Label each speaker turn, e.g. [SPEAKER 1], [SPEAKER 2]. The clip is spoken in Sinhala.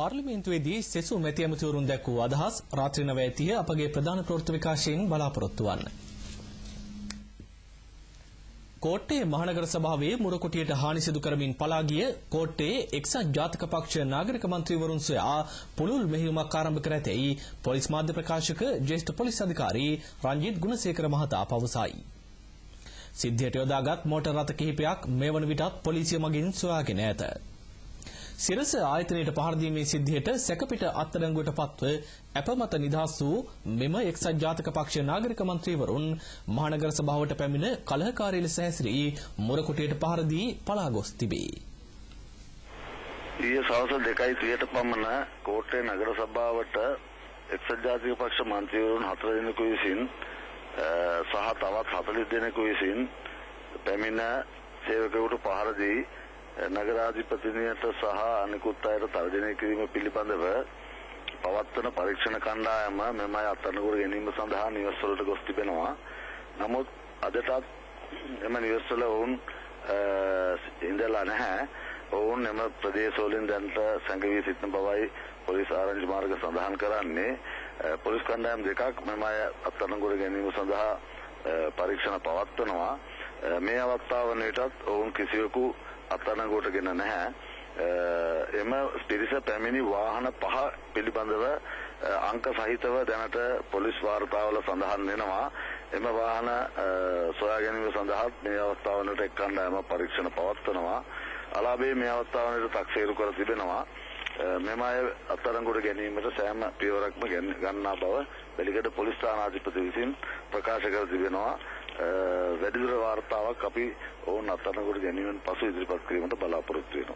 [SPEAKER 1] පාර්ලිමේන්තුවේදී සෙසු මැති ඇමතිවරුන් දැක්වූ අදහස් රාත්‍රී 9:30 අපගේ ප්‍රධාන ප්‍රවෘත්ති විකාශයෙන් බලාපොරොත්තු වන්න. කෝට්ටේ මහනගර සභාවේ මුරකොටියට හානි සිදු කරමින් පලා ගිය කෝට්ටේ එක්සත් ජාතික පක්ෂ නාගරික මන්ත්‍රීවරුන් සොයා පුළුල් මෙහෙයුමක් ආරම්භ කර ඇතැයි පොලිස් මාධ්‍ය ප්‍රකාශක ජ්‍යෙෂ්ඨ පොලිස් අධිකාරී රංජිත් ගුණසේකර මහතා පවසයි. සිද්ධියට යොදාගත් මෝටර් රථ කිහිපයක් මේ වන විටත් පොලිසිය මගින් සොයාගෙන ඇත. සිරස ආයතනයට පහර දීමේ සිද්ධියට සැකපිට අත්අඩංගුවට පත්ව අපමත නිදහස් වූ මෙම එක්සත් ජාතික පක්ෂ නාගරික මන්ත්‍රීවරුන් මහනගර සභාවට පැමිණ කලහකාරී ලෙස හැසිරී මුරකොටියට පහර දී පලා ගොස් තිබේ.
[SPEAKER 2] ඊයේ සවස් 2:30ට පමණ කෝට්ටේ නගර සභාවට එක්සත් ජාතික පක්ෂ මන්ත්‍රීවරුන් 4 දෙනෙකු විසින් සහ තවත් 40 දෙනෙකු විසින් පැමිණ සේවකයෙකුට පහර දී නගරාධිපතිනියට සහ අනිකුත් අයට තර්ජනය කිරීම පිළිබඳව පවත්වන පරීක්ෂණ කණ්ඩායම මෙම අය අත්අඩංගුවට ගැනීම සඳහා නිවෙස්වලට ගොස් තිබෙනවා. නමුත් අදටත් එම නිවෙස්වල ඔවුන් ඉඳලා නැහැ. ඔවුන් එම ප්‍රදේශවලින් දැනට සැඟවී සිටින බවයි පොලිස් ආරංචි මාර්ග සඳහන් කරන්නේ. පොලිස් කණ්ඩායම් දෙකක් මෙම අය අත්අඩංගුවට ගැනීම සඳහා පරීක්ෂණ පවත්වනවා. මේ අවස්ථාව වනවිටත් ඔවුන් කිසිවෙකු අත්අඩංගුවට ගෙන නැහැ. එම පිරිස පැමිණි වාහන 5 පිළිබඳව අංක සහිතව දැනට පොලිස් වාර්තාවල සඳහන් වෙනවා. එම වාහන සොයා ගැනීම සඳහා මේ අවස්ථාව වලට එක් කණ්ඩායමක් පරීක්ෂණ පවත්වනවා. අලාභයේ මේ අවස්ථාව වලට තක්සේරු කර තිබෙනවා. මෙම අය අත්අඩංගුවට ගැනීමට සෑම පියවරක්ම ගන්නා බව වැලිකඩ පොලිස් ස්ථානාධිපති විසින් ප්‍රකාශ කර තිබෙනවා. වැඩිදුර වාර්තාවක් අපි ඔවුන් අත්අඩංගුවට ගැනීමෙන් පසු ඉදිරිපත් කිරීමට බලාපොරොත්තු වෙනවා.